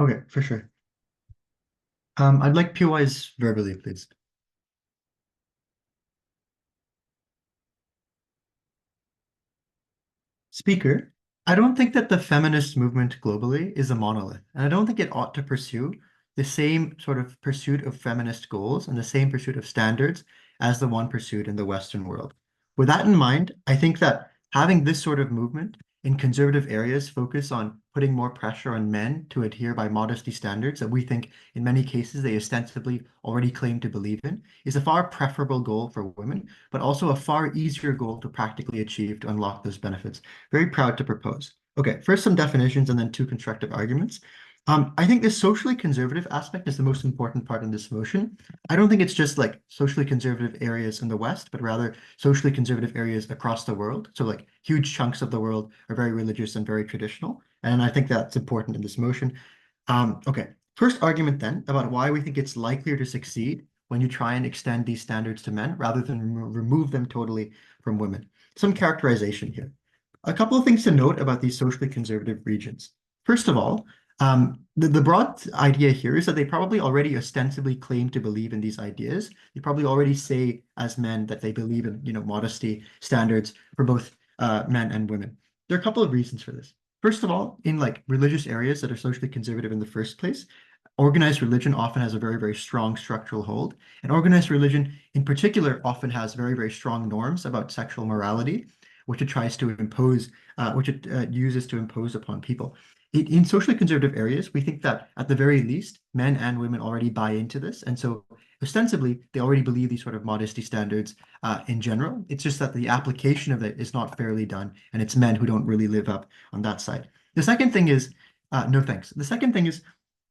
Okay, for sure. I'd like POIs verbally, please. Speaker, I don't think that the feminist movement globally is a monolith, and I don't think it ought to pursue the same sort of pursuit of feminist goals and the same pursuit of standards as the one pursued in the Western world. With that in mind, I think that having this sort of movement in conservative areas focus on putting more pressure on men to adhere by modesty standards that we think in many cases they ostensibly already claim to believe in is a far preferable goal for women, but also a far easier goal to practically achieve to unlock those benefits. Very proud to propose. Okay, first some definitions and then two constructive arguments. I think the socially conservative aspect is the most important part in this motion. I don't think it's just like socially conservative areas in the West, but rather socially conservative areas across the world. So like huge chunks of the world are very religious and very traditional. And I think that's important in this motion. Okay, first argument then about why we think it's likelier to succeed when you try and extend these standards to men rather than remove them totally from women. Some characterization here. A couple of things to note about these socially conservative regions. First of all, the broad idea here is that they probably already ostensibly claim to believe in these ideas. They probably already say as men that they believe in, modesty standards for both men and women. There are a couple of reasons for this. First of all, in like religious areas that are socially conservative in the first place, organized religion often has a very, very strong structural hold. And organized religion in particular often has very, very strong norms about sexual morality, which it tries to impose, which it uses to impose upon people. In socially conservative areas, we think that at the very least, men and women already buy into this. And so ostensibly, they already believe these sort of modesty standards in general. It's just that the application of it is not fairly done, and it's men who don't really live up on that side. The second thing is, no thanks. The second thing is,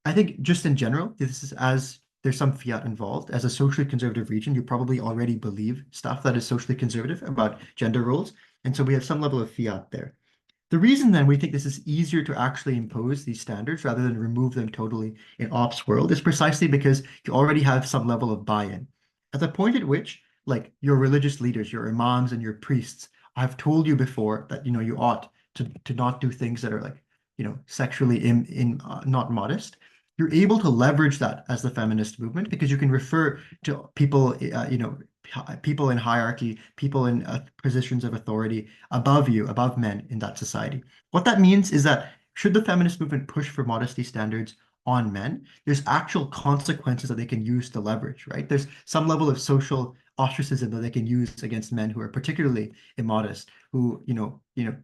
I think just in general, this is as there's some fiat involved. As a socially conservative region, you probably already believe stuff that is socially conservative about gender roles. And so we have some level of fiat there. The reason then we think this is easier to actually impose these standards rather than remove them totally in ops world is precisely because you already have some level of buy-in. At the point at which, like your religious leaders, your imams and your priests, have told you before that you ought to not do things that are like sexually in not modest. You're able to leverage that as the feminist movement because you can refer to people, people in hierarchy, people in positions of authority above you, above men in that society. What that means is that should the feminist movement push for modesty standards on men, there's actual consequences that they can use to leverage, right? There's some level of social ostracism that they can use against men who are particularly immodest, who,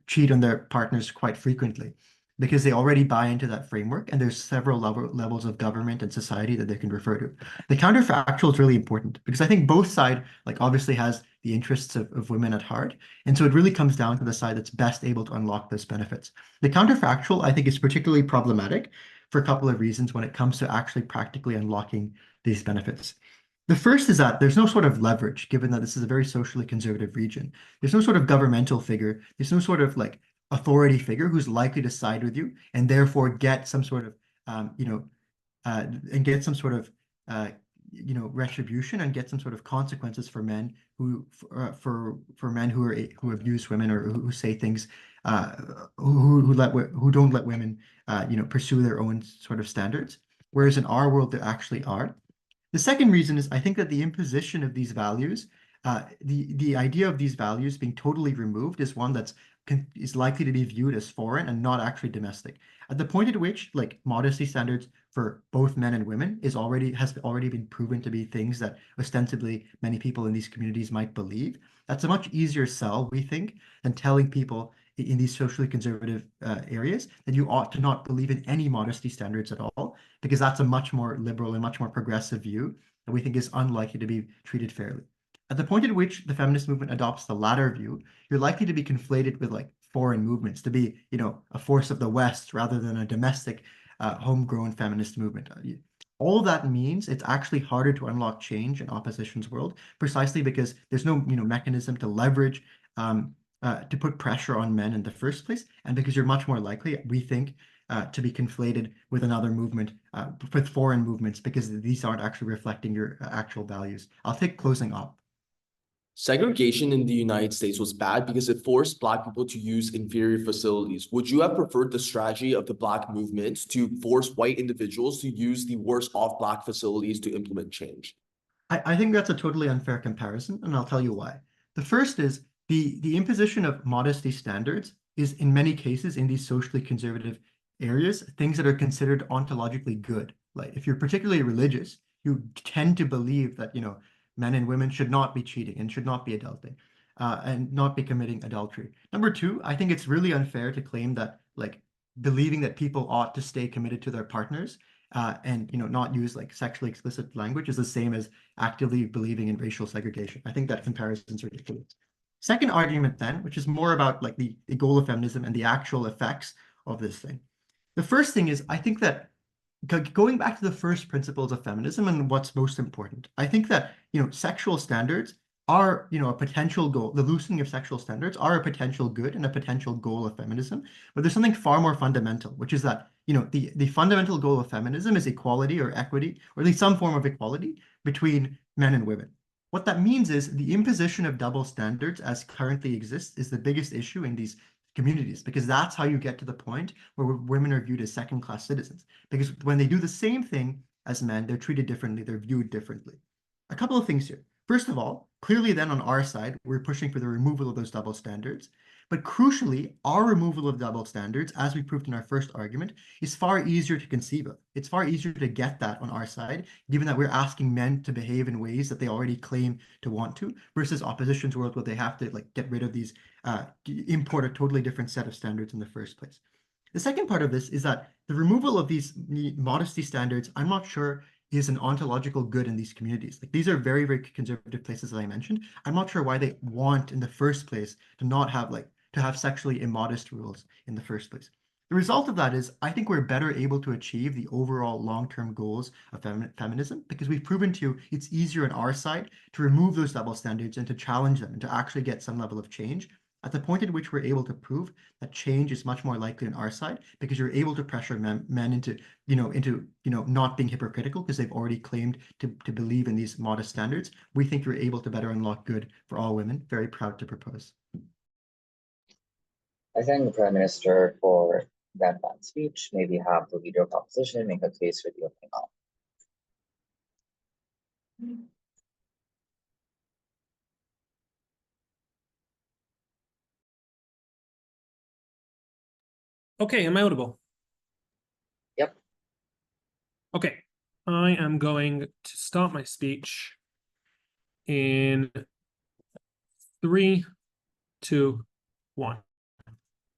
cheat on their partners quite frequently because they already buy into that framework and there's several levels of government and society that they can refer to. The counterfactual is really important because I think both side like obviously has the interests of women at heart. And so it really comes down to the side that's best able to unlock those benefits. The counterfactual, I think, is particularly problematic for a couple of reasons when it comes to actually practically unlocking these benefits. The first is that there's no sort of leverage, given that this is a very socially conservative region. There's no sort of governmental figure. There's no sort of like authority figure who's likely to side with you and therefore get some sort of, and get some sort of, retribution and get some sort of consequences for men who, for men who abuse women or who say things, who don't let women, pursue their own sort of standards. Whereas in our world, there actually are. The second reason is I think that the imposition of these values, the idea of these values being totally removed is one is likely to be viewed as foreign and not actually domestic. At the point at which like modesty standards for both men and women has already been proven to be things that ostensibly many people in these communities might believe, that's a much easier sell, we think, than telling people in these socially conservative areas that you ought to not believe in any modesty standards at all because that's a much more liberal and much more progressive view that we think is unlikely to be treated fairly. At the point at which the feminist movement adopts the latter view, you're likely to be conflated with like foreign movements, to be, a force of the West rather than a domestic, homegrown feminist movement. All that means it's actually harder to unlock change in opposition's world, precisely because there's no, mechanism to leverage, to put pressure on men in the first place, and because you're much more likely, we think, to be conflated with another movement, with foreign movements, because these aren't actually reflecting your actual values. I'll take closing up. Segregation in the United States was bad because it forced Black people to use inferior facilities. Would you have preferred the strategy of the Black movement to force white individuals to use the worse off Black facilities to implement change? I think that's a totally unfair comparison, and I'll tell you why. The first is the imposition of modesty standards is in many cases in these socially conservative areas, things that are considered ontologically good. Like if you're particularly religious, you tend to believe that, men and women should not be cheating and should not be adulting, and not be committing adultery. Number two, I think it's really unfair to claim that like believing that people ought to stay committed to their partners and not use like sexually explicit language is the same as actively believing in racial segregation. I think that comparison is ridiculous. Second argument then, which is more about like the goal of feminism and the actual effects of this thing. The first thing is I think that going back to the first principles of feminism and what's most important, I think that sexual standards are a potential goal. The loosening of sexual standards are a potential good and a potential goal of feminism. But there's something far more fundamental, which is that the fundamental goal of feminism is equality or equity, or at least some form of equality between men and women. What that means is the imposition of double standards as currently exists is the biggest issue in these communities, because that's how you get to the point where women are viewed as second-class citizens. Because when they do the same thing as men, they're treated differently, they're viewed differently. A couple of things here. First of all, clearly then on our side, we're pushing for the removal of those double standards. But crucially, our removal of double standards, as we proved in our first argument, is far easier to conceive of. It's far easier to get that on our side, given that we're asking men to behave in ways that they already claim to want to, versus opposition's world where they have to like get rid of these, import a totally different set of standards in the first place. The second part of this is that the removal of these modesty standards, I'm not sure is an ontological good in these communities. Like these are very, very conservative places, as I mentioned. I'm not sure why they want in the first place to not have to have sexually immodest rules in the first place. The result of that is I think we're better able to achieve the overall long-term goals of feminism because we've proven to you it's easier on our side to remove those double standards and to challenge them and to actually get some level of change. At the point at which we're able to prove that change is much more likely on our side because you're able to pressure men into not being hypocritical because they've already claimed to believe in these modest standards, we think you're able to better unlock good for all women. Very proud to propose. I thank the Prime Minister for that speech. Maybe have the Leader of Opposition make a case for the opening up. Okay, am I audible? Yep. Okay, I am going to start my speech in 3, 2, 1.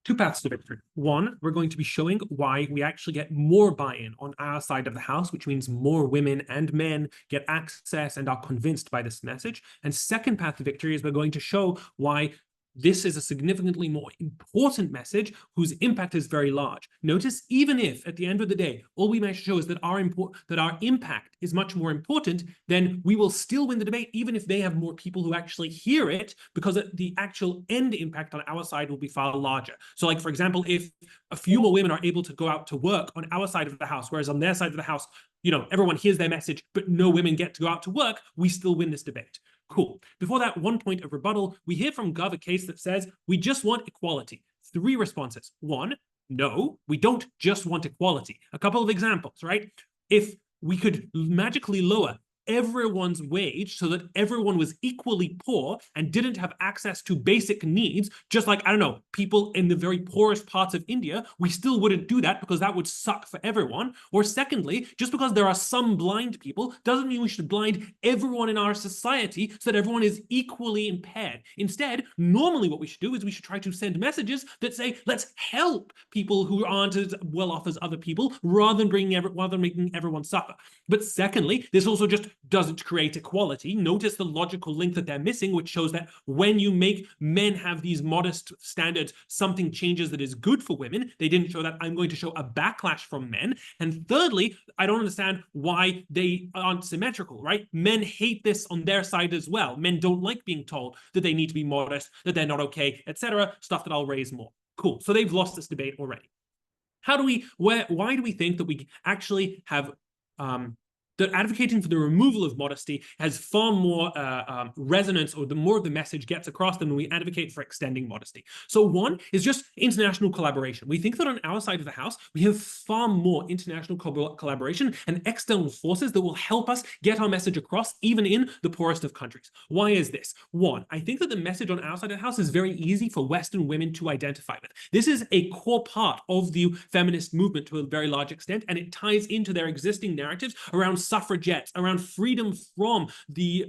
Two paths to victory. One, we're going to be showing why we actually get more buy-in on our side of the house, which means more women and men get access and are convinced by this message. And second path to victory is we're going to show why this is a significantly more important message whose impact is very large. Notice, even if at the end of the day, all we manage to show is that our impact is much more important, then we will still win the debate, even if they have more people who actually hear it, because the actual end impact on our side will be far larger. So like, for example, if a few more women are able to go out to work on our side of the house, whereas on their side of the house, everyone hears their message, but no women get to go out to work, we still win this debate. Cool. Before that, one point of rebuttal. We hear from Gov a case that says, we just want equality. 3 responses. 1, no, we don't just want equality. A couple of examples, right? If we could magically lower everyone's wage so that everyone was equally poor and didn't have access to basic needs, just like, I don't know, people in the very poorest parts of India, we still wouldn't do that because that would suck for everyone. Or secondly, just because there are some blind people doesn't mean we should blind everyone in our society so that everyone is equally impaired. Instead, normally what we should do is we should try to send messages that say, let's help people who aren't as well off as other people rather than making everyone suffer. But secondly, this also just doesn't create equality. Notice the logical link that they're missing, which shows that when you make men have these modest standards, something changes that is good for women. They didn't show that. I'm going to show a backlash from men. And thirdly, I don't understand why they aren't symmetrical, right? Men hate this on their side as well. Men don't like being told that they need to be modest, that they're not okay, etc. Stuff that I'll raise more. Cool. So they've lost this debate already. Why do we think that we actually have that advocating for the removal of modesty has far more resonance, or the more of the message gets across than when we advocate for extending modesty. So one is just international collaboration. We think that on our side of the house, we have far more international collaboration and external forces that will help us get our message across, even in the poorest of countries. Why is this? One, I think that the message on our side of the house is very easy for Western women to identify with. This is a core part of the feminist movement to a very large extent, and it ties into their existing narratives around suffragettes, around freedom from the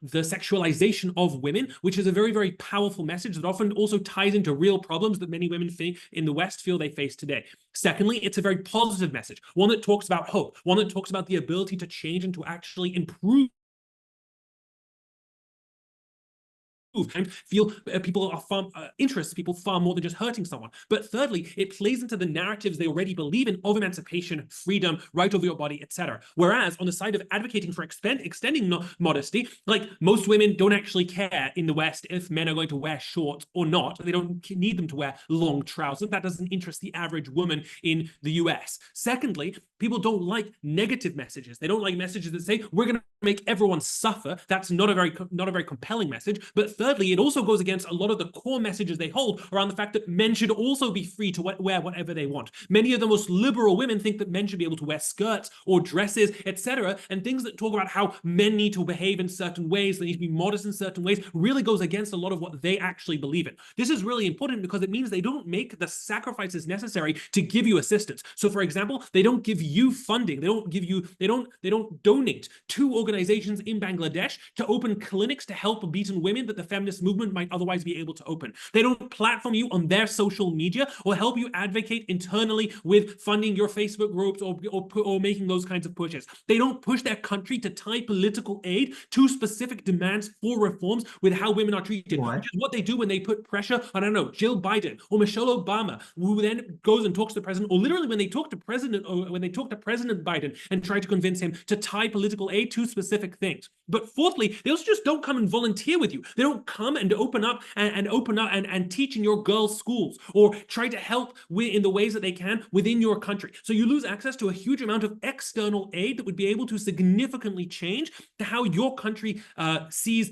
sexualization of women, which is a very, very powerful message that often also ties into real problems that many women in the West feel they face today. Secondly, it's a very positive message, one that talks about hope, one that talks about the ability to change and to actually improve and feel people are far interests people far more than just hurting someone. But thirdly, it plays into the narratives they already believe in of emancipation, freedom, right over your body, etc. Whereas on the side of advocating for extending modesty, like most women don't actually care in the West if men are going to wear shorts or not. They don't need them to wear long trousers. That doesn't interest the average woman in the US. Secondly, people don't like negative messages. They don't like messages that say we're going to make everyone suffer. That's not a very compelling message. But thirdly, it also goes against a lot of the core messages they hold around the fact that men should also be free to wear whatever they want. Many of the most liberal women think that men should be able to wear skirts or dresses, etc. And things that talk about how men need to behave in certain ways, they need to be modest in certain ways, really goes against a lot of what they actually believe in. This is really important because it means they don't make the sacrifices necessary to give you assistance. So for example, they don't give you funding. They don't donate to organizations in Bangladesh to open clinics to help beaten women that the feminist movement might otherwise be able to open. They don't platform you on their social media or help you advocate internally with funding your Facebook groups or making those kinds of pushes. They don't push their country to tie political aid to specific demands for reforms with how women are treated. What? Which is what they do when they put pressure on, I don't know, Jill Biden or Michelle Obama, who then goes and talks to the president, or literally when they talk to President Biden and try to convince him to tie political aid to specific things. But fourthly, they also just don't come and volunteer with you. They don't come and open up and teach in your girls' schools or try to help in the ways that they can within your country. So you lose access to a huge amount of external aid that would be able to significantly change to how your country sees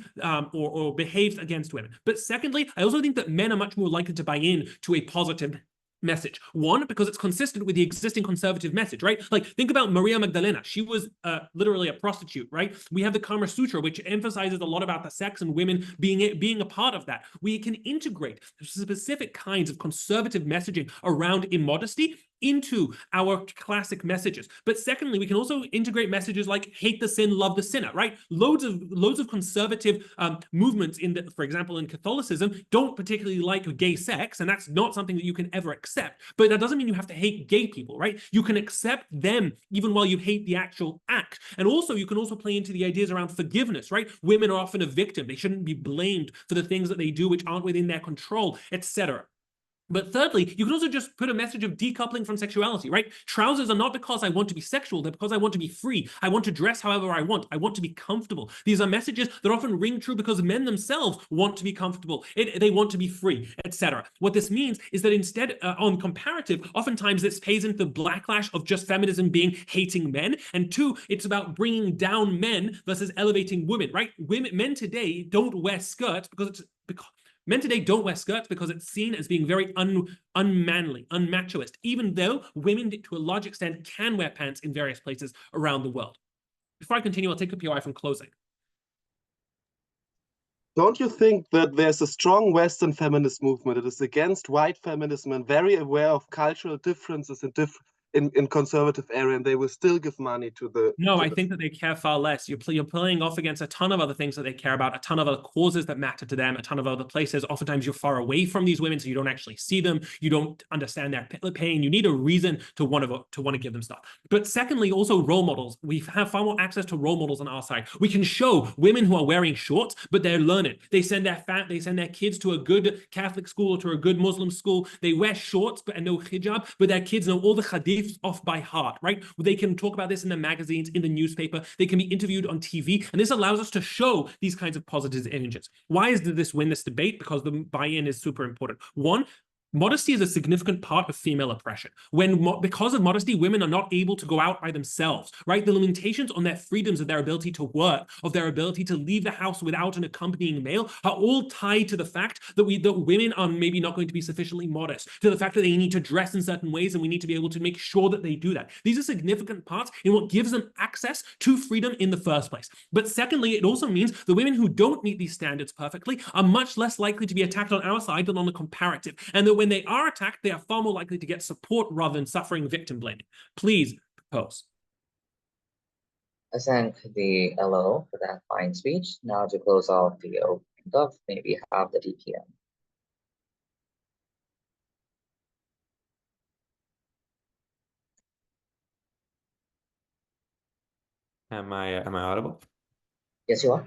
or behaves against women. But secondly, I also think that men are much more likely to buy in to a positive message. One, because it's consistent with the existing conservative message, right? Like, think about Maria Magdalena. She was literally a prostitute, right? We have the Kama Sutra, which emphasizes a lot about the sex and women being a part of that. We can integrate specific kinds of conservative messaging around immodesty into our classic messages. But secondly, we can also integrate messages like hate the sin, love the sinner, right? Loads of conservative movements for example, in Catholicism don't particularly like gay sex, and that's not something that you can ever accept. But that doesn't mean you have to hate gay people, right? You can accept them even while you hate the actual act. And also, you can also play into the ideas around forgiveness, right? Women are often a victim. They shouldn't be blamed for the things that they do which aren't within their control, etc. But thirdly, you can also just put a message of decoupling from sexuality, right? Trousers are not because I want to be sexual, they're because I want to be free. I want to dress however I want to be comfortable. These are messages that often ring true because men themselves want to be comfortable. They want to be free, etc. What this means is that instead, on comparative, oftentimes this pays into the backlash of just feminism being hating men. And two, it's about bringing down men versus elevating women, right? Men today don't wear skirts because men today don't wear skirts because it's seen as being very unmanly, unmachoist, even though women, to a large extent, can wear pants in various places around the world. Before I continue, I'll take a POI from closing. Don't you think that there's a strong Western feminist movement that is against white feminism and very aware of cultural differences in conservative area, and they will still give money to the... No, I think that they care far less. You're playing off against a ton of other things that they care about, a ton of other causes that matter to them, a ton of other places. Oftentimes you're far away from these women, so you don't actually see them. You don't understand their pain. You need a reason to want to give them stuff. But secondly, also role models. We have far more access to role models on our side. We can show women who are wearing shorts, but they're learning. They send their kids to a good Catholic school or to a good Muslim school. They wear shorts and no hijab, but their kids know all the hadith off by heart, right? They can talk about this in the magazines, in the newspaper. They can be interviewed on TV, and this allows us to show these kinds of positive images. Why does this win this debate? Because the buy-in is super important. One, modesty is a significant part of female oppression. Because of modesty, women are not able to go out by themselves, right? The limitations on their freedoms, of their ability to work, of their ability to leave the house without an accompanying male, are all tied to the fact that women are maybe not going to be sufficiently modest, to the fact that they need to dress in certain ways, and we need to be able to make sure that they do that. These are significant parts in what gives them access to freedom in the first place. But secondly, it also means the women who don't meet these standards perfectly are much less likely to be attacked on our side than on the comparative, and that when they are attacked, they are far more likely to get support rather than suffering victim blaming. Please propose. I thank the LO for that fine speech. Now to close off the opening up, maybe have the DPM. Am I audible? Yes, you are.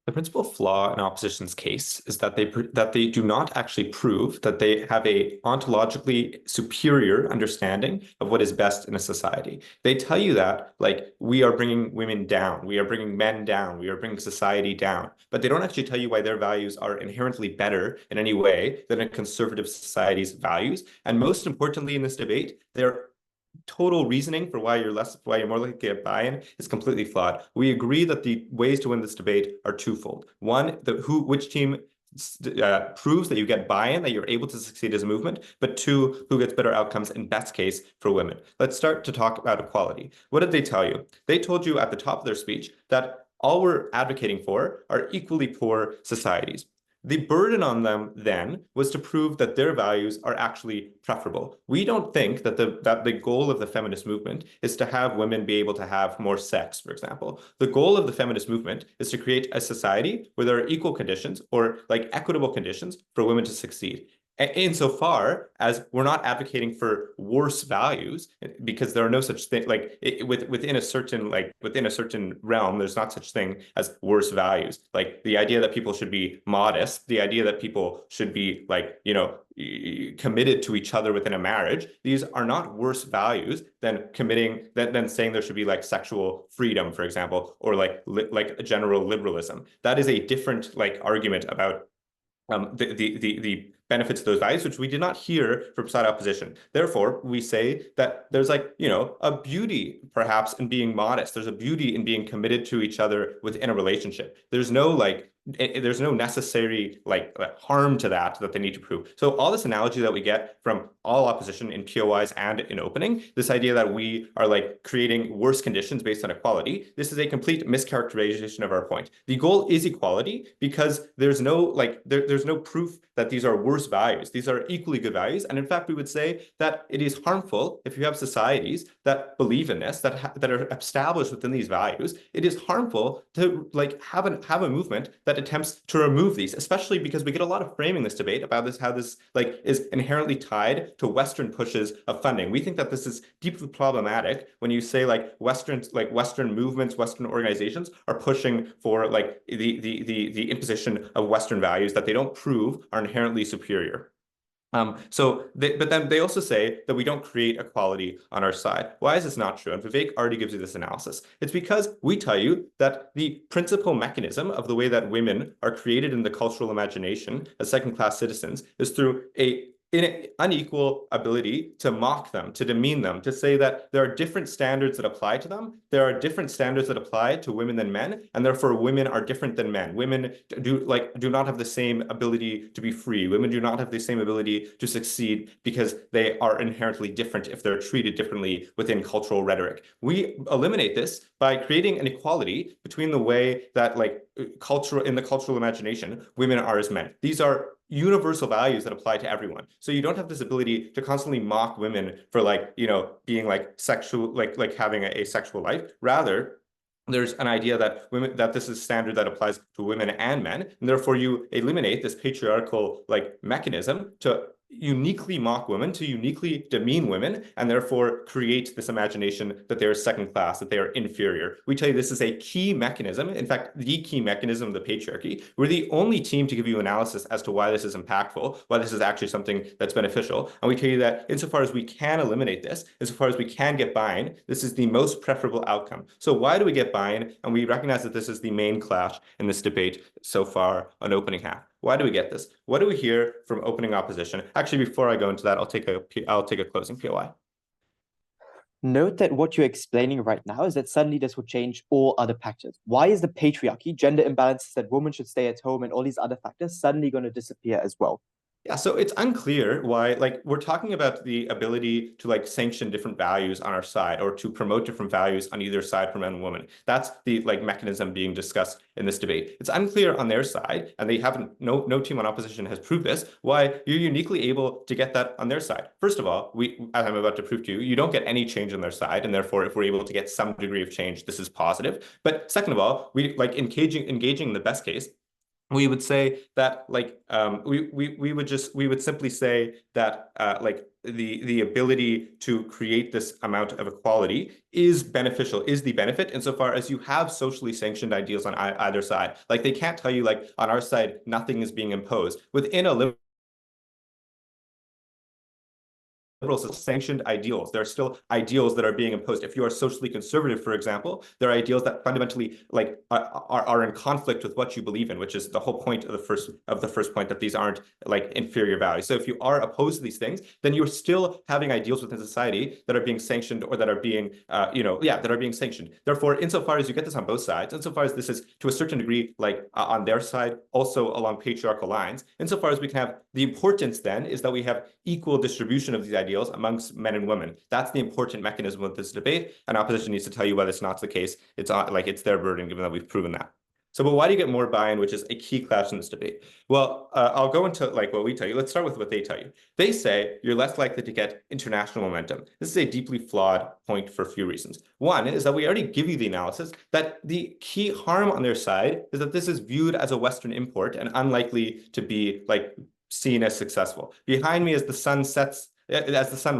The principal flaw in opposition's case is that they do not actually prove that they have a ontologically superior understanding of what is best in a society. They tell you that, like, we are bringing women down, we are bringing men down, we are bringing society down, but they don't actually tell you why their values are inherently better in any way than a conservative society's values. And most importantly in this debate, they're total reasoning for why you're more likely to get buy-in is completely flawed. We agree that the ways to win this debate are twofold. One, which team proves that you get buy-in, that you're able to succeed as a movement, but two, who gets better outcomes in best case for women. Let's start to talk about equality. What did they tell you? They told you at the top of their speech that all we're advocating for are equally poor societies. The burden on them then was to prove that their values are actually preferable. We don't think that the goal of the feminist movement is to have women be able to have more sex, for example. The goal of the feminist movement is to create a society where there are equal conditions, or like equitable conditions, for women to succeed. Insofar as we're not advocating for worse values, because there are no such thing, like within a certain realm, there's not such thing as worse values. Like the idea that people should be modest, the idea that people should be like, committed to each other within a marriage, these are not worse values than saying there should be like sexual freedom, for example, or like general liberalism. That is a different like argument about the benefits of those values, which we did not hear from side opposition. Therefore, we say that there's like, a beauty perhaps in being modest. There's a beauty in being committed to each other within a relationship. There's no necessary harm to that they need to prove. So all this analogy that we get from all opposition in POIs and in opening, this idea that we are like creating worse conditions based on equality, this is a complete mischaracterization of our point. The goal is equality because there's no there's no proof that these are worse values. These are equally good values. And in fact, we would say that it is harmful if you have societies that believe in this, that are established within these values. It is harmful to have a movement that attempts to remove these, especially because we get a lot of framing this debate about how this is inherently tied to Western pushes of funding. We think that this is deeply problematic when you say Western movements, Western organizations are pushing for the imposition of Western values that they don't prove are inherently superior. But then they also say that we don't create equality on our side. Why is this not true? And Vivek already gives you this analysis. It's because we tell you that the principal mechanism of the way that women are created in the cultural imagination as second-class citizens is through an unequal ability to mock them, to demean them, to say that there are different standards that apply to them. There are different standards that apply to women than men, and therefore women are different than men. Women do not have the same ability to be free. Women do not have the same ability to succeed because they are inherently different if they're treated differently within cultural rhetoric. We eliminate this by creating an equality between the way that in the cultural imagination, women are as men. These are universal values that apply to everyone. So you don't have this ability to constantly mock women for being sexual, having a sexual life. Rather, there's an idea that this is standard that applies to women and men, and therefore you eliminate this patriarchal mechanism to uniquely mock women, to uniquely demean women, and therefore create this imagination that they're second class, that they are inferior. We tell you this is a key mechanism, in fact, the key mechanism of the patriarchy. We're the only team to give you analysis as to why this is impactful, why this is actually something that's beneficial. And we tell you that insofar as we can eliminate this, insofar as we can get buy-in, this is the most preferable outcome. So why do we get buy-in? And we recognize that this is the main clash in this debate so far on opening half. Why do we get this? What do we hear from opening opposition? Actually, before I go into that, I'll take a closing POI. Note that what you're explaining right now is that suddenly this would change all other factors. Why is the patriarchy, gender imbalances, that women should stay at home, and all these other factors suddenly going to disappear as well? Yeah, so it's unclear why, like, we're talking about the ability to like sanction different values on our side or to promote different values on either side for men and women. That's the like mechanism being discussed in this debate. It's unclear on their side, and they haven't, no team on opposition has proved this, why you're uniquely able to get that on their side. First of all, as I'm about to prove to you, you don't get any change on their side, and therefore if we're able to get some degree of change, this is positive. But second of all, we like engaging in the best case, we would say that like we would simply say that like the ability to create this amount of equality is beneficial, is the benefit insofar as you have socially sanctioned ideals on either side. Like they can't tell you like on our side nothing is being imposed. Within a liberals sanctioned ideals. There are still ideals that are being imposed. If you are socially conservative, for example, there are ideals that fundamentally like are in conflict with what you believe in, which is the whole point of the first point, that these aren't like inferior values. So if you are opposed to these things, then you're still having ideals within society that are being sanctioned or that are being that are being sanctioned. Therefore, insofar as you get this on both sides, insofar as this is to a certain degree like on their side, also along patriarchal lines, insofar as we can have the importance then is that we have equal distribution of these ideals amongst men and women. That's the important mechanism of this debate, and opposition needs to tell you why that's not the case. It's like it's their burden, given that we've proven that. So, but why do you get more buy-in, which is a key clash in this debate? Well, I'll go into like what we tell you. Let's start with what they tell you. They say you're less likely to get international momentum. This is a deeply flawed point for a few reasons. One is that we already give you the analysis that the key harm on their side is that this is viewed as a Western import and unlikely to be like seen as successful. Behind me, as the sun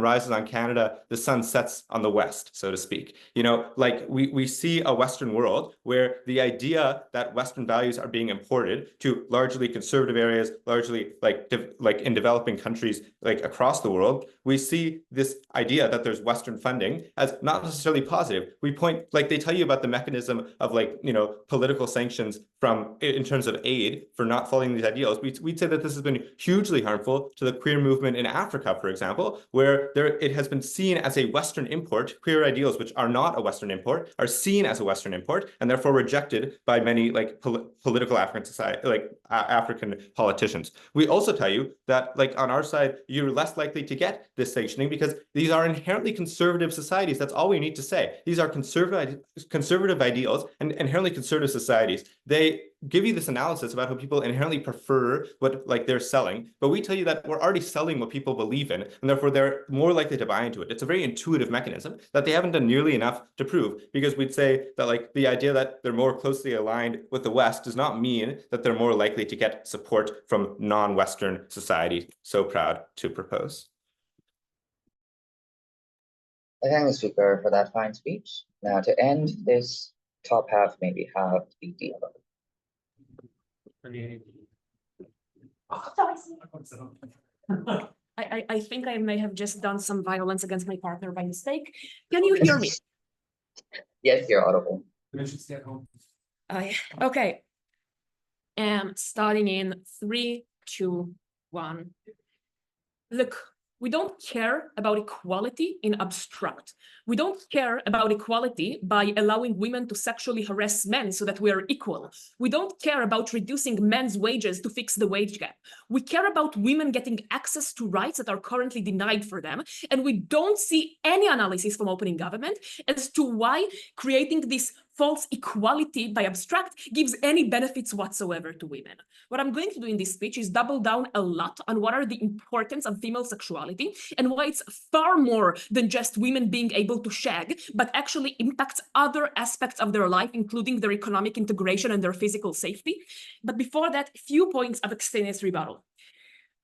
rises on Canada, the sun sets on the West, so to speak. You know, like we see a Western world where the idea that Western values are being imported to largely conservative areas, largely like in developing countries like across the world, we see this idea that there's Western funding as not necessarily positive. We point, like they tell you about the mechanism of like, you know, political sanctions from in terms of aid for not following these ideals. We'd say that this has been hugely harmful to the queer movement in Africa, for example, where it has been seen as a Western import. Queer ideals, which are not a Western import, are seen as a Western import and therefore rejected by many like political African society, like African politicians. We also tell you that like on our side, you're less likely to get this sanctioning because these are inherently conservative societies. That's all we need to say. These are conservative ideals and inherently conservative societies. They give you this analysis about how people inherently prefer what like they're selling, but we tell you that we're already selling what people believe in, and therefore they're more likely to buy into it. It's a very intuitive mechanism that they haven't done nearly enough to prove, because we'd say that like the idea that they're more closely aligned with the West does not mean that they're more likely to get support from non-Western society so proud to propose. I thank the speaker for that fine speech. Now to end this top half, maybe have the dialogue. I think I may have just done some violence against my partner by mistake. Can you hear me? Yes, you're audible. Okay. And starting in 3, 2, 1. Look, we don't care about equality in abstract. We don't care about equality by allowing women to sexually harass men so that we are equal. We don't care about reducing men's wages to fix the wage gap. We care about women getting access to rights that are currently denied for them. And we don't see any analysis from opening government as to why creating this false equality by abstract gives any benefits whatsoever to women. What I'm going to do in this speech is double down a lot on what are the importance of female sexuality and why it's far more than just women being able to shag, but actually impacts other aspects of their life, including their economic integration and their physical safety. But before that, a few points of extraneous rebuttal.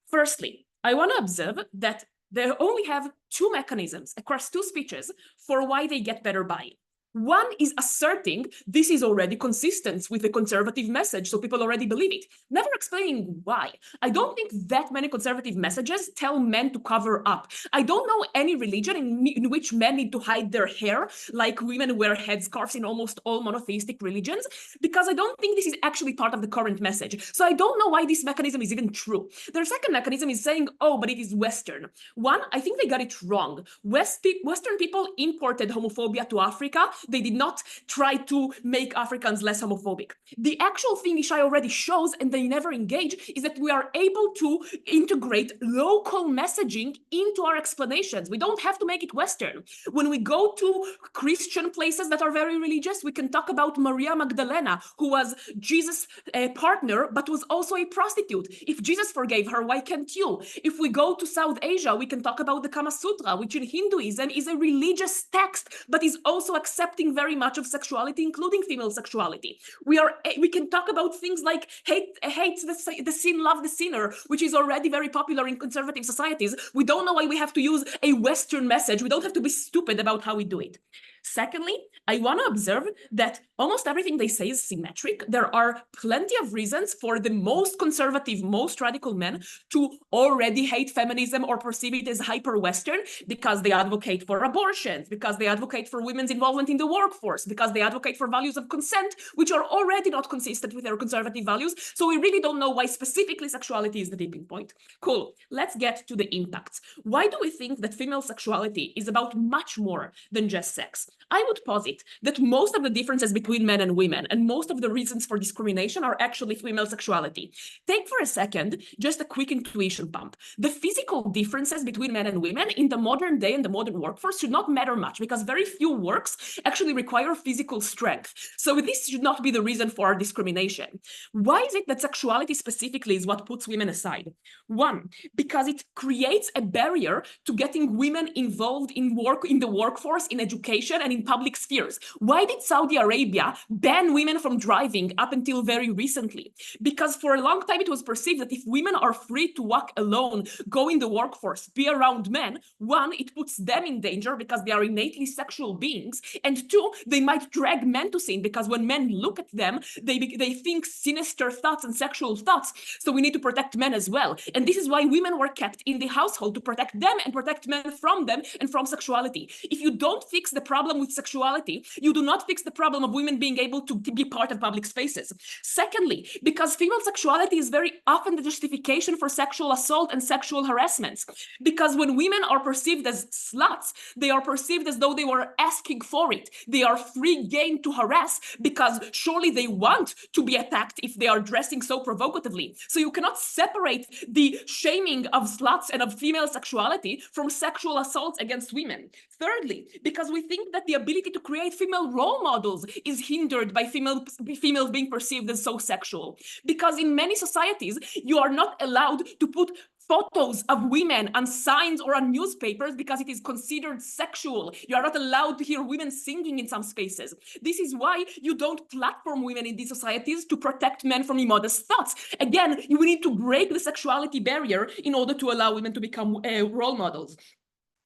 Firstly, I want to observe that they only have two mechanisms across two speeches for why they get better buy-in. One is asserting this is already consistent with the conservative message, so people already believe it, never explaining why. I don't think that many conservative messages tell men to cover up. I don't know any religion in which men need to hide their hair, like women wear headscarves in almost all monotheistic religions, because I don't think this is actually part of the current message. So I don't know why this mechanism is even true. Their second mechanism is saying, oh, but it is Western. One, I think they got it wrong. Western people imported homophobia to Africa. They did not try to make Africans less homophobic. The actual thing Ishai already shows, and they never engage, is that we are able to integrate local messaging into our explanations. We don't have to make it Western. When we go to Christian places that are very religious, we can talk about Maria Magdalena, who was Jesus' partner, but was also a prostitute. If Jesus forgave her, why can't you? If we go to South Asia, we can talk about the Kama Sutra, which in Hinduism is a religious text, but is also accepting very much of sexuality, including female sexuality. We can talk about things like hate the sin, love the sinner, which is already very popular in conservative societies. We don't know why we have to use a Western message. We don't have to be stupid about how we do it. Secondly, I want to observe that almost everything they say is symmetric. There are plenty of reasons for the most conservative, most radical men to already hate feminism or perceive it as hyper-Western, because they advocate for abortions, because they advocate for women's involvement in the workforce, because they advocate for values of consent, which are already not consistent with their conservative values. So we really don't know why specifically sexuality is the tipping point. Cool. Let's get to the impacts. Why do we think that female sexuality is about much more than just sex? I would posit that most of the differences between men and women and most of the reasons for discrimination are actually female sexuality. Take for a second just a quick intuition pump. The physical differences between men and women in the modern day and the modern workforce should not matter much, because very few works actually require physical strength. So this should not be the reason for our discrimination. Why is it that sexuality specifically is what puts women aside? One, because it creates a barrier to getting women involved in the workforce, in education, and in public spheres. Why did Saudi Arabia ban women from driving up until very recently? Because for a long time it was perceived that if women are free to walk alone, go in the workforce, be around men, one, it puts them in danger because they are innately sexual beings, and two, they might drag men to sin because when men look at them, they think sinister thoughts and sexual thoughts. So we need to protect men as well. And this is why women were kept in the household, to protect them and protect men from them and from sexuality. If you don't fix the problem with sexuality, you do not fix the problem of women being able to be part of public spaces. Secondly, because female sexuality is very often the justification for sexual assault and sexual harassments. Because when women are perceived as sluts, they are perceived as though they were asking for it. They are free game to harass because surely they want to be attacked if they are dressing so provocatively. So you cannot separate the shaming of sluts and of female sexuality from sexual assaults against women. Thirdly, because we think that the ability to create female role models is hindered by females being perceived as so sexual. Because in many societies, you are not allowed to put photos of women on signs or on newspapers because it is considered sexual. You are not allowed to hear women singing in some spaces. This is why you don't platform women in these societies to protect men from immodest thoughts. Again, you need to break the sexuality barrier in order to allow women to become role models.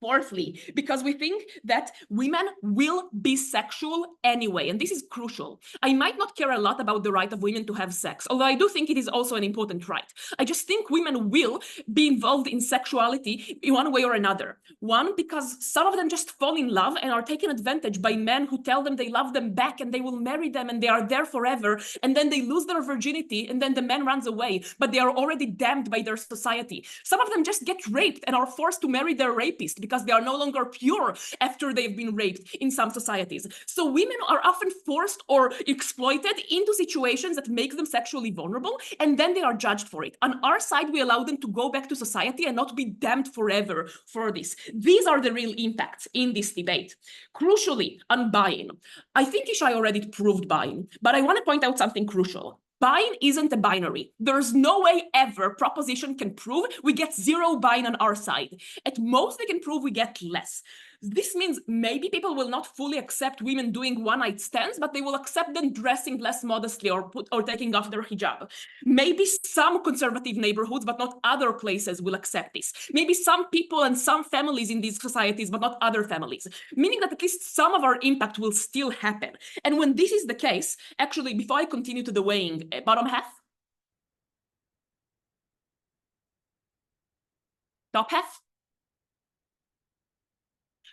Fourthly, because we think that women will be sexual anyway, and this is crucial. I might not care a lot about the right of women to have sex, although I do think it is also an important right. I just think women will be involved in sexuality in one way or another. One, because some of them just fall in love and are taken advantage by men who tell them they love them back and they will marry them and they are there forever, and then they lose their virginity and then the man runs away, but they are already damned by their society. Some of them just get raped and are forced to marry their rapist because they are no longer pure after they've been raped in some societies. So women are often forced or exploited into situations that make them sexually vulnerable, and then they are judged for it. On our side, we allow them to go back to society and not be damned forever for this. These are the real impacts in this debate. Crucially, on buy-in, I think Ishai already proved buy-in, but I want to point out something crucial. Buy-in isn't a binary. There's no way ever proposition can prove we get zero buy-in on our side. At most, they can prove we get less. This means maybe people will not fully accept women doing one-night stands, but they will accept them dressing less modestly or taking off their hijab. Maybe some conservative neighborhoods, but not other places, will accept this. Maybe some people and some families in these societies, but not other families, meaning that at least some of our impact will still happen. And when this is the case, actually, before I continue to the weighing, bottom half, top half,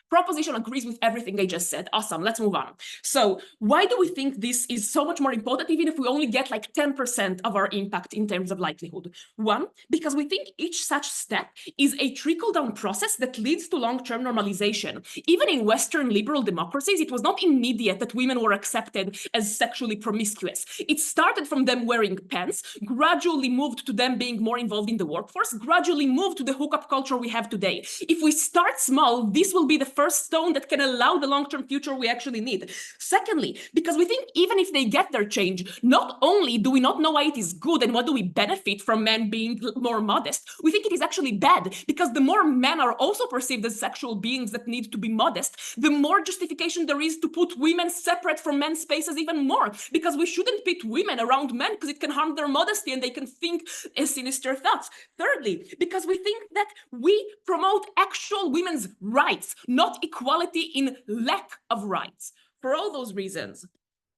proposition agrees with everything I just said. Awesome, let's move on. So why do we think this is so much more important, even if we only get like 10% of our impact in terms of likelihood? One, because we think each such step is a trickle-down process that leads to long-term normalization. Even in Western liberal democracies, it was not immediate that women were accepted as sexually promiscuous. It started from them wearing pants, gradually moved to them being more involved in the workforce, gradually moved to the hookup culture we have today. If we start small, this will be the first stone that can allow the long-term future we actually need. Secondly, because we think even if they get their change, not only do we not know why it is good and what do we benefit from men being more modest, we think it is actually bad, because the more men are also perceived as sexual beings that need to be modest, the more justification there is to put women separate from men's spaces even more, because we shouldn't pit women around men because it can harm their modesty and they can think sinister thoughts. Thirdly, because we think that we promote actual women's rights, not equality in lack of rights. For all those reasons,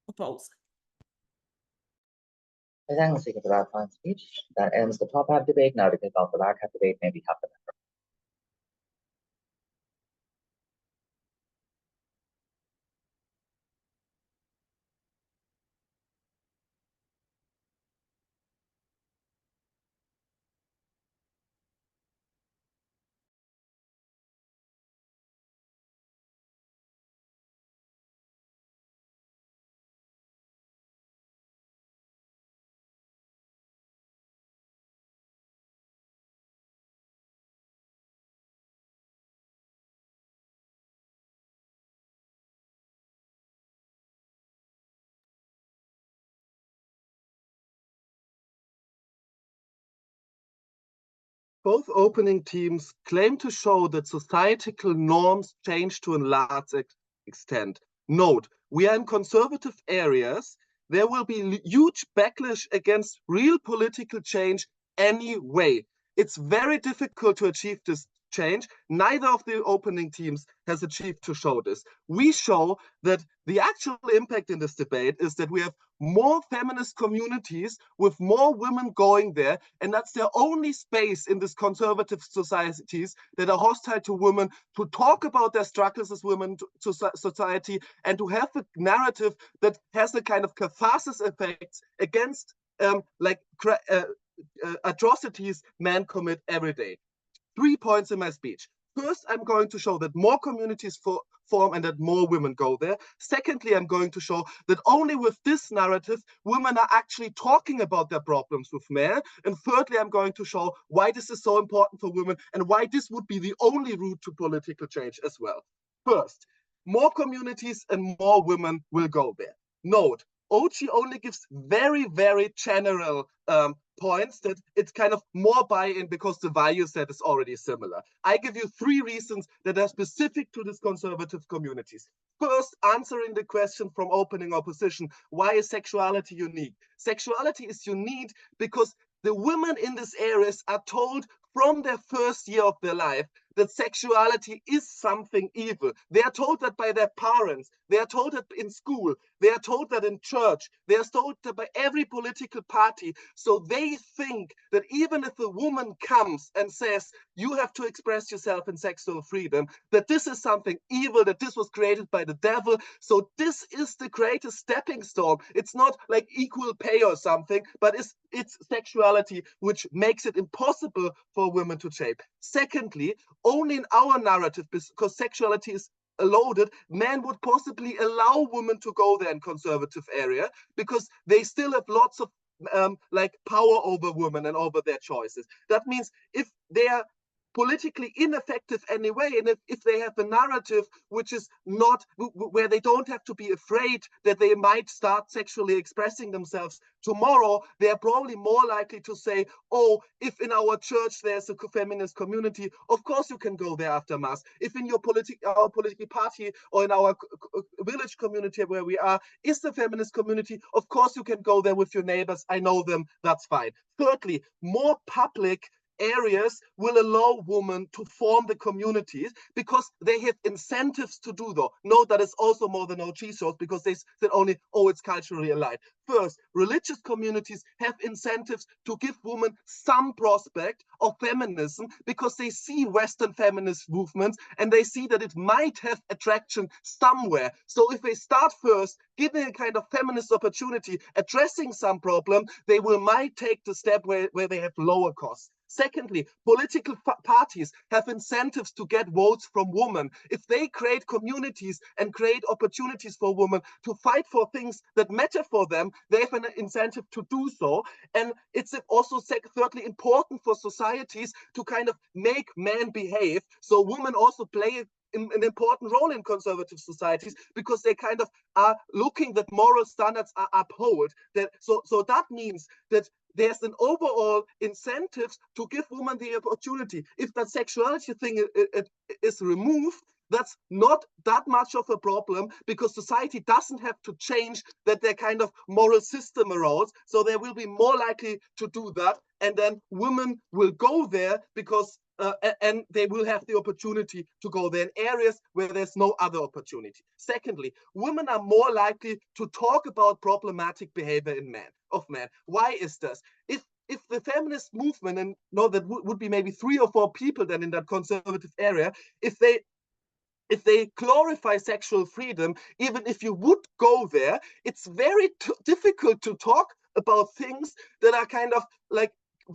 oppose. Thank you for that fine speech. That ends the top half debate. Now to kick off the back half debate, maybe half the member. Both opening teams claim to show that societal norms change to a large extent. Note, we are in conservative areas. There will be huge backlash against real political change anyway. It's very difficult to achieve this change. Neither of the opening teams has achieved to show this. We show that the actual impact in this debate is that we have more feminist communities with more women going there, and that's their only space in these conservative societies that are hostile to women to talk about their struggles as women to society and to have a narrative that has a kind of catharsis effects against atrocities men commit every day. 3 points in my speech. First, I'm going to show that more communities form and that more women go there. Secondly, I'm going to show that only with this narrative, women are actually talking about their problems with men. And thirdly, I'm going to show why this is so important for women and why this would be the only route to political change as well. First, more communities and more women will go there. Note, HUJI only gives very, very general points that it's kind of more buy-in because the value set is already similar. I give you 3 reasons that are specific to these conservative communities. First, answering the question from opening opposition, why is sexuality unique? Sexuality is unique because the women in these areas are told from their first year of their life that sexuality is something evil. They are told that by their parents. They are told that in school. They are told that in church. They are told that by every political party. So they think that even if a woman comes and says, you have to express yourself in sexual freedom, that this is something evil, that this was created by the devil. So this is the greatest stepping stone. It's not like equal pay or something, but it's sexuality which makes it impossible for women to change. Secondly, only in our narrative, because sexuality is loaded, men would possibly allow women to go there in conservative area because they still have lots of power over women and over their choices. That means if they are politically ineffective anyway. And if they have a narrative which is not, where they don't have to be afraid that they might start sexually expressing themselves tomorrow, they're probably more likely to say, oh, if in our church there's a feminist community, of course you can go there after mass. If in your our political party or in our village community where we are is the feminist community, of course you can go there with your neighbors. I know them, that's fine. Thirdly, more public areas will allow women to form the communities because they have incentives to do though. Note that it's also more than HUJI shows because they said only, oh, it's culturally aligned. First, religious communities have incentives to give women some prospect of feminism because they see Western feminist movements and they see that it might have attraction somewhere. So if they start first giving a kind of feminist opportunity, addressing some problem, they might take the step where they have lower costs. Secondly, political parties have incentives to get votes from women. If they create communities and create opportunities for women to fight for things that matter for them, they have an incentive to do so. And it's also thirdly important for societies to kind of make men behave. So women also play an important role in conservative societies because they kind of are looking that moral standards are upheld. So that means that there's an overall incentive to give women the opportunity. If that sexuality thing is removed, that's not that much of a problem because society doesn't have to change that their kind of moral system arose. So they will be more likely to do that. And then women will go there because and they will have the opportunity to go there in areas where there's no other opportunity. Secondly, women are more likely to talk about problematic behavior in men. Why is this? If the feminist movement, and no, that would be maybe 3 or 4 people then in that conservative area, if they glorify sexual freedom, even if you would go there, it's very difficult to talk about things that are kind of like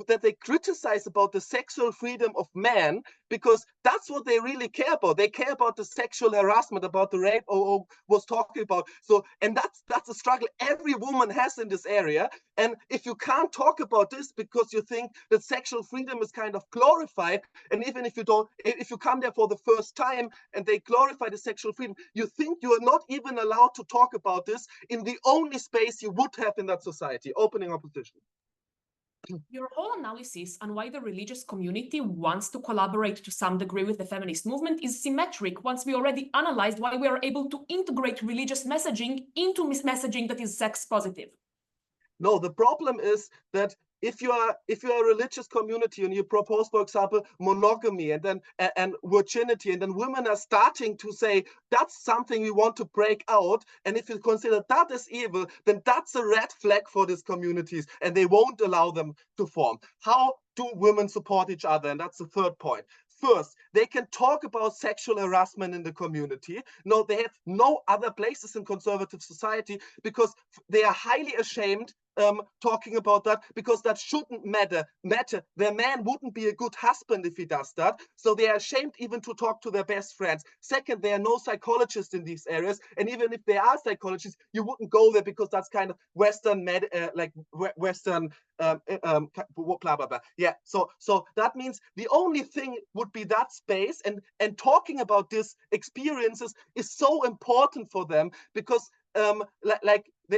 that they criticize about the sexual freedom of men, because that's what they really care about. They care about the sexual harassment, about the rape O was talking about. So, and that's a struggle every woman has in this area. And if you can't talk about this because you think that sexual freedom is kind of glorified, and even if you come there for the first time and they glorify the sexual freedom, you think you are not even allowed to talk about this in the only space you would have in that society, opening opposition. Your whole analysis on why the religious community wants to collaborate to some degree with the feminist movement is symmetric once we already analyzed why we are able to integrate religious messaging into messaging that is sex positive. No, the problem is that if you are a religious community and you propose, for example, monogamy and virginity, and then women are starting to say that's something we want to break out, and if you consider that as evil, then that's a red flag for these communities, and they won't allow them to form. How do women support each other? And that's the third point. First, they can talk about sexual harassment in the community. No, they have no other places in conservative society because they are highly ashamed talking about that, because that shouldn't matter. Their man wouldn't be a good husband if he does that. So they are ashamed even to talk to their best friends. Second, there are no psychologists in these areas. And even if there are psychologists, you wouldn't go there because that's kind of Western, Western, blah, blah, blah. Yeah, so that means the only thing would be that space, and talking about these experiences is so important for them because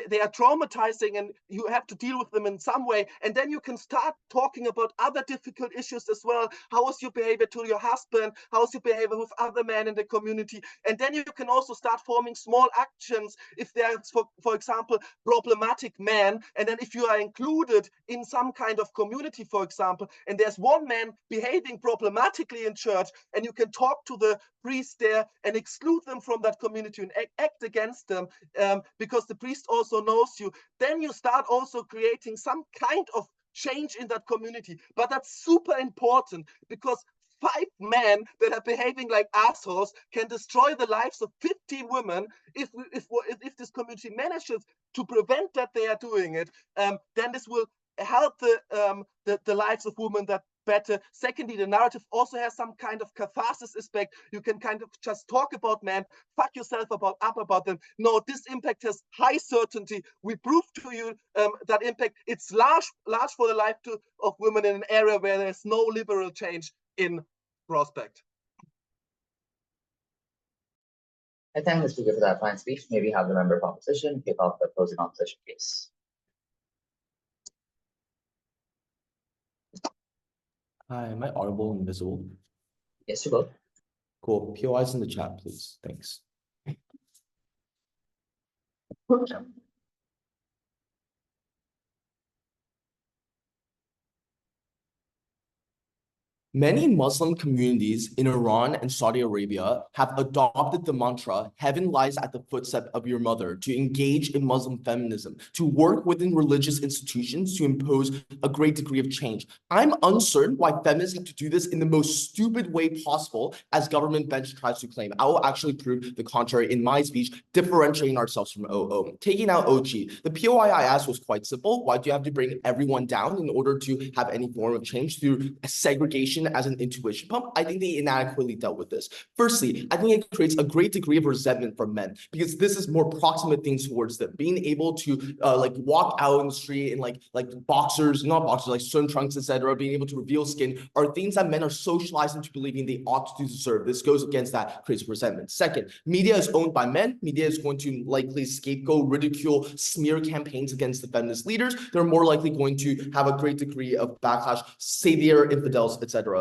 they are traumatizing and you have to deal with them in some way. And then you can start talking about other difficult issues as well. How is your behavior to your husband? How is your behavior with other men in the community? And then you can also start forming small actions if there's, for example, problematic men. And then if you are included in some kind of community, for example, and there's one man behaving problematically in church, and you can talk to the priest there and exclude them from that community and act against them, because the priest also knows you, then you start also creating some kind of change in that community. But that's super important, because 5 men that are behaving like assholes can destroy the lives of 50 women. If this community manages to prevent that they are doing it, then this will help the lives of women that better. Secondly, the narrative also has some kind of catharsis aspect. You can kind of just talk about men, fuck yourself up about them. No, this impact has high certainty. We prove to you that impact. It's large for the life of women in an area where there's no liberal change in prospect. I thank the speaker for that fine speech. Maybe have the member of opposition kick off the opposing opposition case. Hi, am I audible and visible? Yes, you both. Cool. POIs in the chat, please. Thanks. Many Muslim communities in Iran and Saudi Arabia have adopted the mantra, heaven lies at the footstep of your mother, to engage in Muslim feminism, to work within religious institutions to impose a great degree of change. I'm uncertain why feminists have to do this in the most stupid way possible, as government bench tries to claim. I will actually prove the contrary in my speech, differentiating ourselves from OO. Taking out HUJI, the POI I asked was quite simple. Why do you have to bring everyone down in order to have any form of change through segregation as an intuition pump? I think they inadequately dealt with this. Firstly, I think it creates a great degree of resentment from men because this is more proximate things towards them. Being able to like walk out in the street in like boxers, not boxers, like swim trunks, etc., being able to reveal skin are things that men are socialized into believing they ought to deserve. This goes against that, creates resentment. Second, media is owned by men. Media is going to likely scapegoat, ridicule, smear campaigns against the feminist leaders. They're more likely going to have a great degree of backlash, say they are infidels, etc.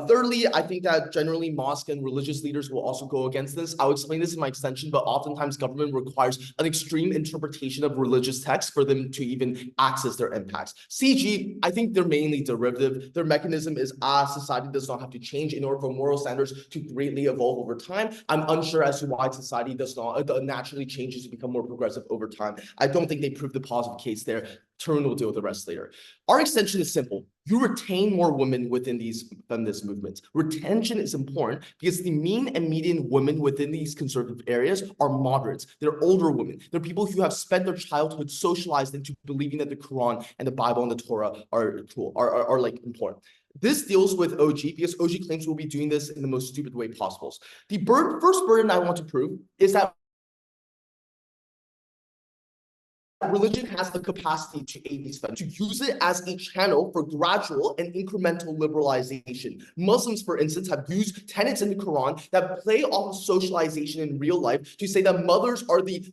Thirdly, I think that generally mosque and religious leaders will also go against this. I'll explain this in my extension, but oftentimes government requires an extreme interpretation of religious texts for them to even access their impacts. CG, I think they're mainly derivative. Their mechanism is society does not have to change in order for moral standards to greatly evolve over time. I'm unsure as to why society does not naturally changes to become more progressive over time. I don't think they prove the positive case there. Turn will deal with the rest later. Our extension is simple. You retain more women within these feminist movements. Retention is important because the mean and median women within these conservative areas are moderates. They're older women. They're people who have spent their childhood socialized into believing that the Quran and the Bible and the Torah are cool, are like important. This deals with OG because OG claims we'll be doing this in the most stupid way possible. The first burden I want to prove is that religion has the capacity to aid these feminists, to use it as a channel for gradual and incremental liberalization. Muslims, for instance, have used tenets in the Quran that play off of socialization in real life to say that mothers are the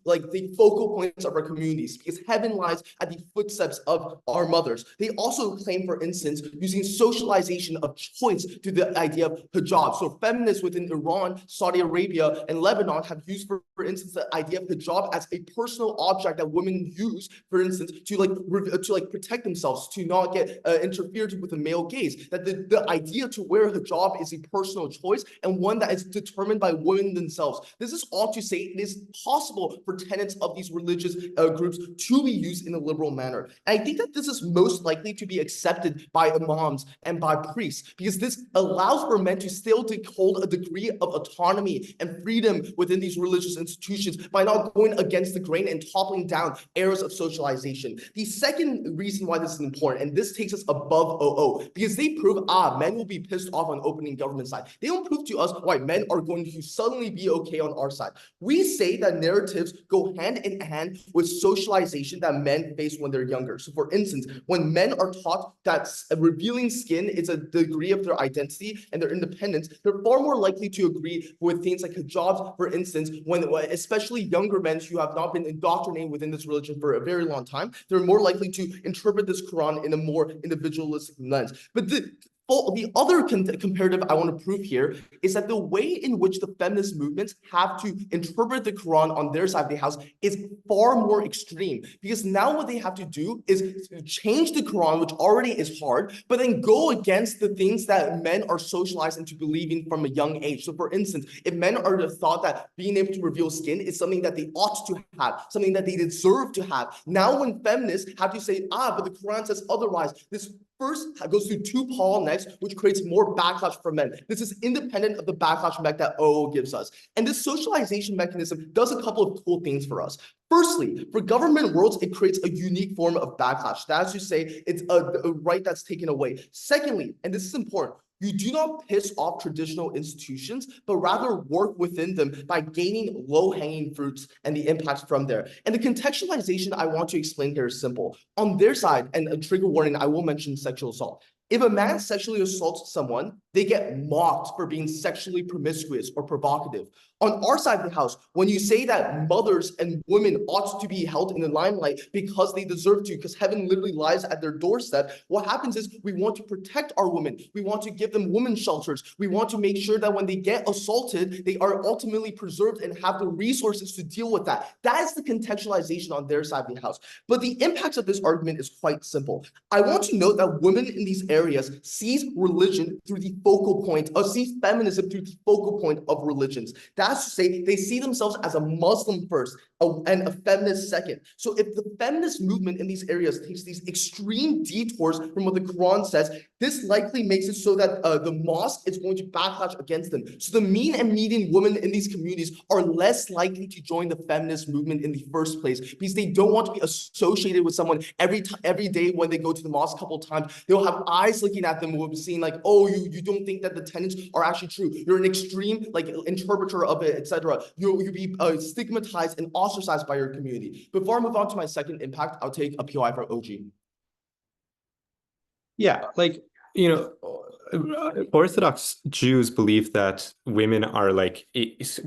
focal points of our communities because heaven lies at the footsteps of our mothers. They also claim, for instance, using socialization of choice to the idea of hijab. So feminists within Iran, Saudi Arabia, and Lebanon have used, for instance, the idea of hijab as a personal object that women use, for instance, to protect themselves, to not get interfered with the male gaze. That the idea to wear hijab is a personal choice and one that is determined by women themselves. This is all to say it is possible for tenets of these religious groups to be used in a liberal manner. And I think that this is most likely to be accepted by imams and by priests because this allows for men to still hold a degree of autonomy and freedom within these religious institutions by not going against the grain and toppling down areas of socialization. The second reason why this is important, and this takes us above OO, because they prove, men will be pissed off on opening government side. They don't prove to us why men are going to suddenly be okay on our side. We say that narratives go hand in hand with socialization that men face when they're younger. So for instance, when men are taught that revealing skin is a degree of their identity and their independence, they're far more likely to agree with things like hijabs, for instance, when especially younger men who have not been indoctrinated within this religion for a very long time, they're more likely to interpret this Quran in a more individualistic lens. But the other comparative I want to prove here is that the way in which the feminist movements have to interpret the Quran on their side of the house is far more extreme because now what they have to do is change the Quran, which already is hard, but then go against the things that men are socialized into believing from a young age. So for instance, if men are thought that being able to reveal skin is something that they ought to have, something that they deserve to have, now when feminists have to say, but the Quran says otherwise, this first goes through two Paul next, which creates more backlash for men. This is independent of the backlash back that OO gives us. And this socialization mechanism does a couple of cool things for us. Firstly, for government worlds, it creates a unique form of backlash. That's to say, it's a right that's taken away. Secondly, and this is important, you do not piss off traditional institutions, but rather work within them by gaining low-hanging fruits and the impacts from there. And the contextualization I want to explain here is simple. On their side, and a trigger warning, I will mention sexual assault. If a man sexually assaults someone, they get mocked for being sexually promiscuous or provocative. On our side of the house, when you say that mothers and women ought to be held in the limelight because they deserve to, because heaven literally lies at their doorstep, what happens is we want to protect our women. We want to give them women's shelters. We want to make sure that when they get assaulted, they are ultimately preserved and have the resources to deal with that. That is the contextualization on their side of the house. But the impact of this argument is quite simple. I want to note that women in these areas sees religion through the focal point, or sees feminism through the focal point of religions. That's to say, they see themselves as a Muslim first and a feminist second. So if the feminist movement in these areas takes these extreme detours from what the Quran says, this likely makes it so that the mosque is going to backlash against them. So the mean and median women in these communities are less likely to join the feminist movement in the first place because they don't want to be associated with someone every day when they go to the mosque a couple of times. They'll have eyes looking at them, will be seeing like, oh, you don't think that the tenets are actually true. You're an extreme like interpreter of it, etc. You'll be stigmatized and ostracized by your community. Before I move on to my second impact, I'll take a POI from OG. Yeah, like, you know, Orthodox Jews believe that women are like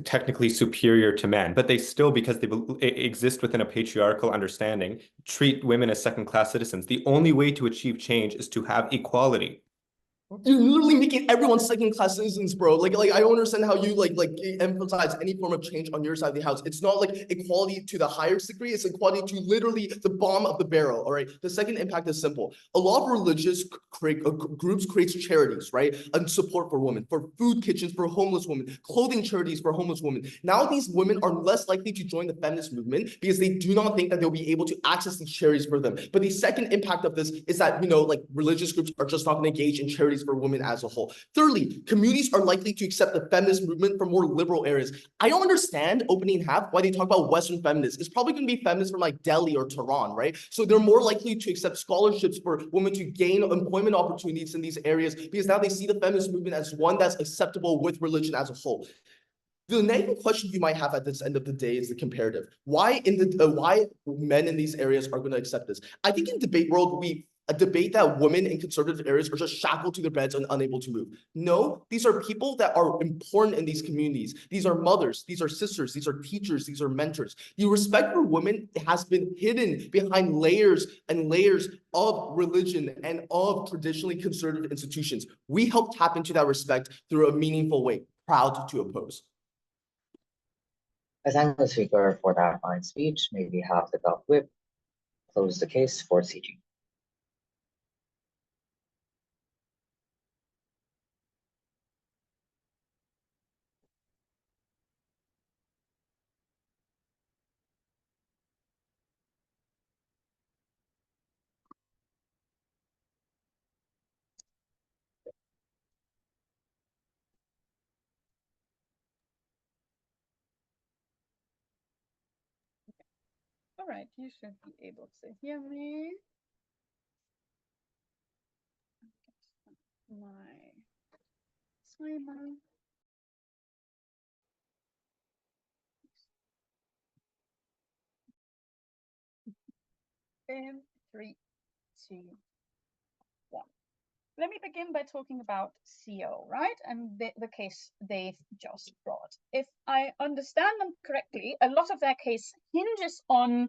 technically superior to men, but they still, because they exist within a patriarchal understanding, treat women as second-class citizens. The only way to achieve change is to have equality. You're literally making everyone second-class citizens, bro. Like I don't understand how you like emphasize any form of change on your side of the house. It's not like equality to the highest degree. It's equality to literally the bottom of the barrel. All right. The second impact is simple. A lot of religious groups creates charities, right, and support for women, for food kitchens for homeless women, clothing charities for homeless women. Now these women are less likely to join the feminist movement because they do not think that they'll be able to access these charities for them. But the second impact of this is that, you know, like religious groups are just not going to engage in charities for women as a whole. Thirdly, communities are likely to accept the feminist movement from more liberal areas. I don't understand opening half why they talk about Western feminists. It's probably going to be feminists from like Delhi or Tehran, right? So they're more likely to accept scholarships for women to gain employment opportunities in these areas because now they see the feminist movement as one that's acceptable with religion as a whole. The negative question you might have at this end of the day is the comparative. Why men in these areas are going to accept this? I think in debate world, we debate that women in conservative areas are just shackled to their beds and unable to move. No, these are people that are important in these communities. These are mothers, these are sisters, these are teachers, these are mentors. The respect for women has been hidden behind layers and layers of religion and of traditionally conservative institutions. We help tap into that respect through a meaningful way. Proud to oppose. I thank the speaker for that fine speech. May we have the dog whip close the case for CG. All right, you should be able to hear me. My timer. In 3, 2, 1. Let me begin by talking about CO, right? And the case they've just brought. If I understand them correctly, a lot of their case hinges on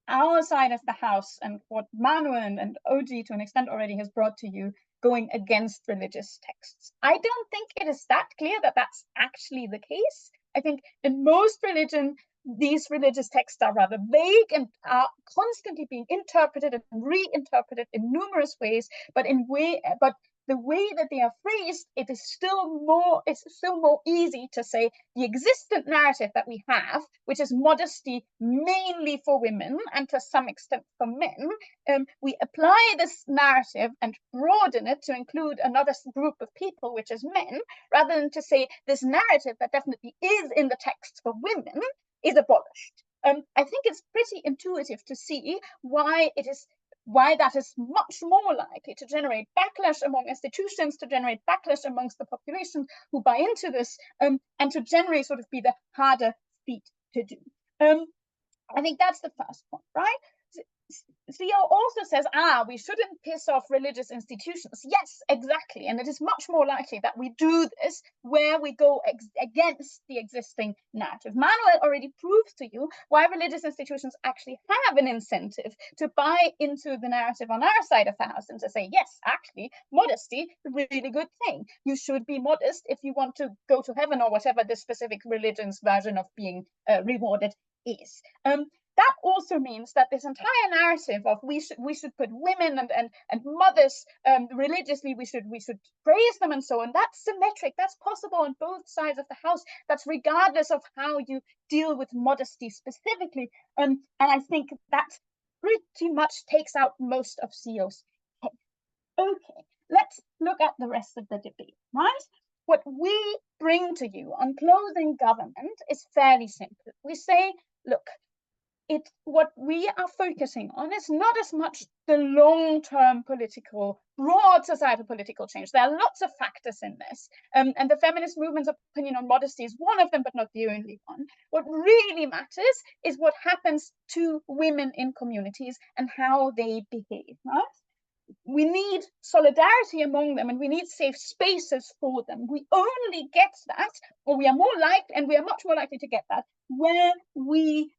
our side of the house and what Manuel and OG to an extent already has brought to you, going against religious texts. I don't think it is that clear that that's actually the case. I think in most religion, these religious texts are rather vague and are constantly being interpreted and reinterpreted in numerous ways, but the way that they are phrased, it's still more easy to say the existent narrative that we have, which is modesty mainly for women and to some extent for men, we apply this narrative and broaden it to include another group of people, which is men, rather than to say this narrative that definitely is in the text for women is abolished. I think it's pretty intuitive to see why that is much more likely to generate backlash among institutions, to generate backlash amongst the population who buy into this, and to generally sort of be the harder feat to do. I think that's the first point, right? CEO also says, we shouldn't piss off religious institutions. Yes, exactly. And it is much more likely that we do this where we go against the existing narrative. Manuel already proves to you why religious institutions actually have an incentive to buy into the narrative on our side of the house and to say, yes, actually, modesty is a really good thing. You should be modest if you want to go to heaven, or whatever the specific religion's version of being rewarded is. That also means that this entire narrative of we should put women and mothers religiously, we should praise them and so on, that's symmetric, that's possible on both sides of the house, that's regardless of how you deal with modesty specifically. And I think that pretty much takes out most of CEO's case. Okay, let's look at the rest of the debate, right? What we bring to you on closing government is fairly simple. We say, look, what we are focusing on is not as much the long-term political, broad societal political change. There are lots of factors in this. And the feminist movement's opinion on modesty is one of them, but not the only one. What really matters is what happens to women in communities and how they behave, right? We need solidarity among them, and we need safe spaces for them. We only get that, or we are more likely, and we are much more likely to get that, where we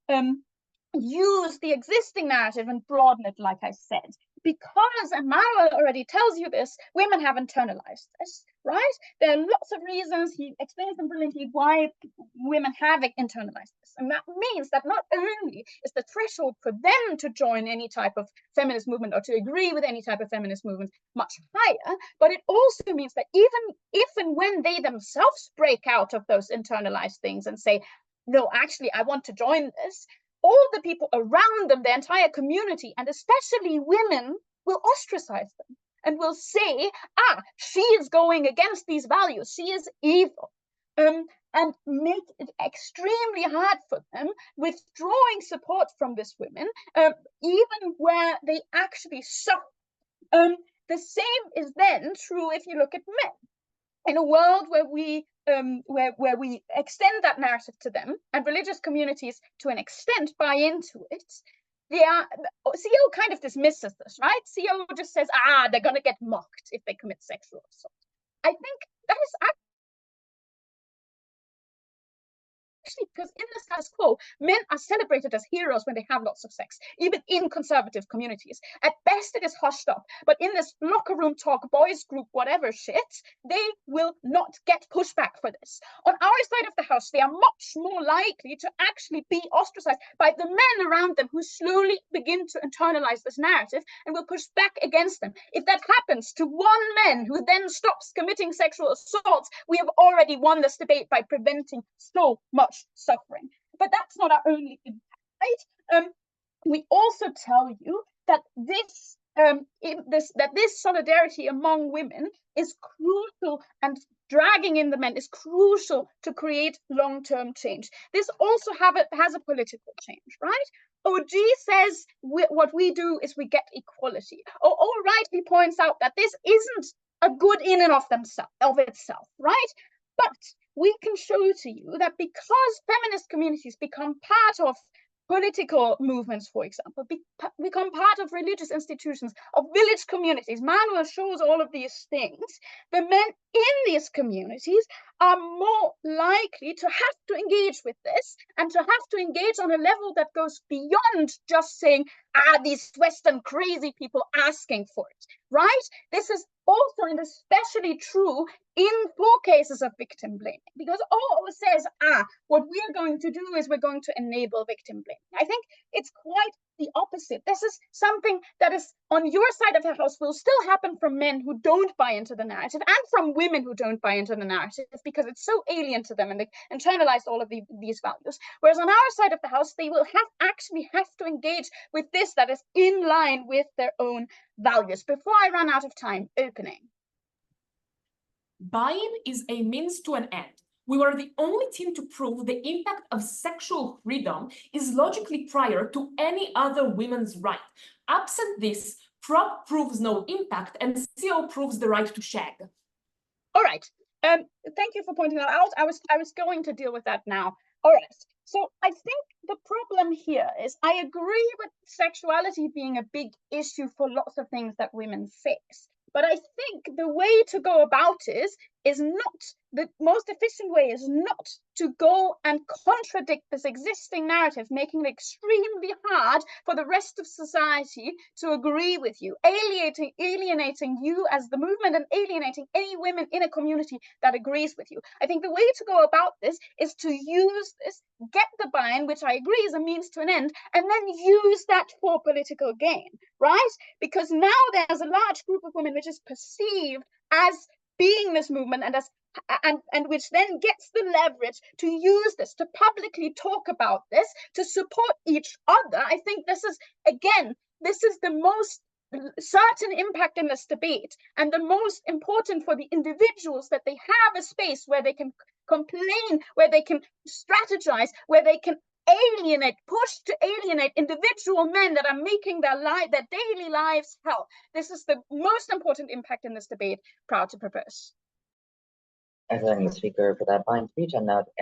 use the existing narrative and broaden it, like I said. Because, and Manuel already tells you this, women have internalized this, right? There are lots of reasons, he explains them brilliantly, why women have internalized this. And that means that not only is the threshold for them to join any type of feminist movement or to agree with any type of feminist movement much higher, but it also means that even if and when they themselves break out of those internalized things and say, no, actually, I want to join this, all the people around them, the entire community, and especially women, will ostracize them and will say, she is going against these values, she is evil, and make it extremely hard for them, withdrawing support from these women, even where they actually suffer. The same is then true if you look at men. In a world where we extend that narrative to them, and religious communities to an extent buy into it, CEO kind of dismisses this, right? CEO just says, they're going to get mocked if they commit sexual assault. I think that is actually because in the status quo, men are celebrated as heroes when they have lots of sex, even in conservative communities. At best, it is hushed up, but in this locker room talk, boys group, whatever shit, they will not get pushback for this. On our side of the house, they are much more likely to actually be ostracized by the men around them who slowly begin to internalize this narrative and will push back against them. If that happens to one man who then stops committing sexual assaults, we have already won this debate by preventing so much suffering. But that's not our only impact, right? We also tell you that this solidarity among women is crucial, and dragging in the men is crucial to create long-term change. This also has a political change, right? HUJI says what we do is we get equality. All rightly points out that this isn't a good in and of itself, right? But we can show to you that because feminist communities become part of political movements, for example, become part of religious institutions, of village communities, Manuel shows all of these things, the men in these communities are more likely to have to engage with this and to have to engage on a level that goes beyond just saying, these Western crazy people asking for it, right? This is also and especially true in 4 cases of victim blaming, because says, what we are going to do is we're going to enable victim blaming. I think it's quite the opposite. This is something that is on your side of the house will still happen from men who don't buy into the narrative and from women who don't buy into the narrative because it's so alien to them and they internalized all of these values. Whereas on our side of the house, they will actually have to engage with this that is in line with their own values. Before I run out of time, opening. Buying is a means to an end. We were the only team to prove the impact of sexual freedom is logically prior to any other women's right. Absent this, prop proves no impact and CO proves the right to shag. All right. Thank you for pointing that out. I was going to deal with that now. All right. So I think the problem here is I agree with sexuality being a big issue for lots of things that women face. But I think the way to go about it is not, the most efficient way is not to go and contradict this existing narrative, making it extremely hard for the rest of society to agree with you, alienating you as the movement and alienating any women in a community that agrees with you. I think the way to go about this is to use this, get the buy-in, which I agree is a means to an end, and then use that for political gain, right? Because now there's a large group of women which is perceived as being this movement and which then gets the leverage to use this, to publicly talk about this, to support each other. I think this is, again, this is the most certain impact in this debate, and the most important for the individuals, that they have a space where they can complain, where they can strategize, where they can push to alienate individual men that are making their daily lives hell. This is the most important impact in this debate. Proud to propose. I thank the speaker for that fine speech, and now to end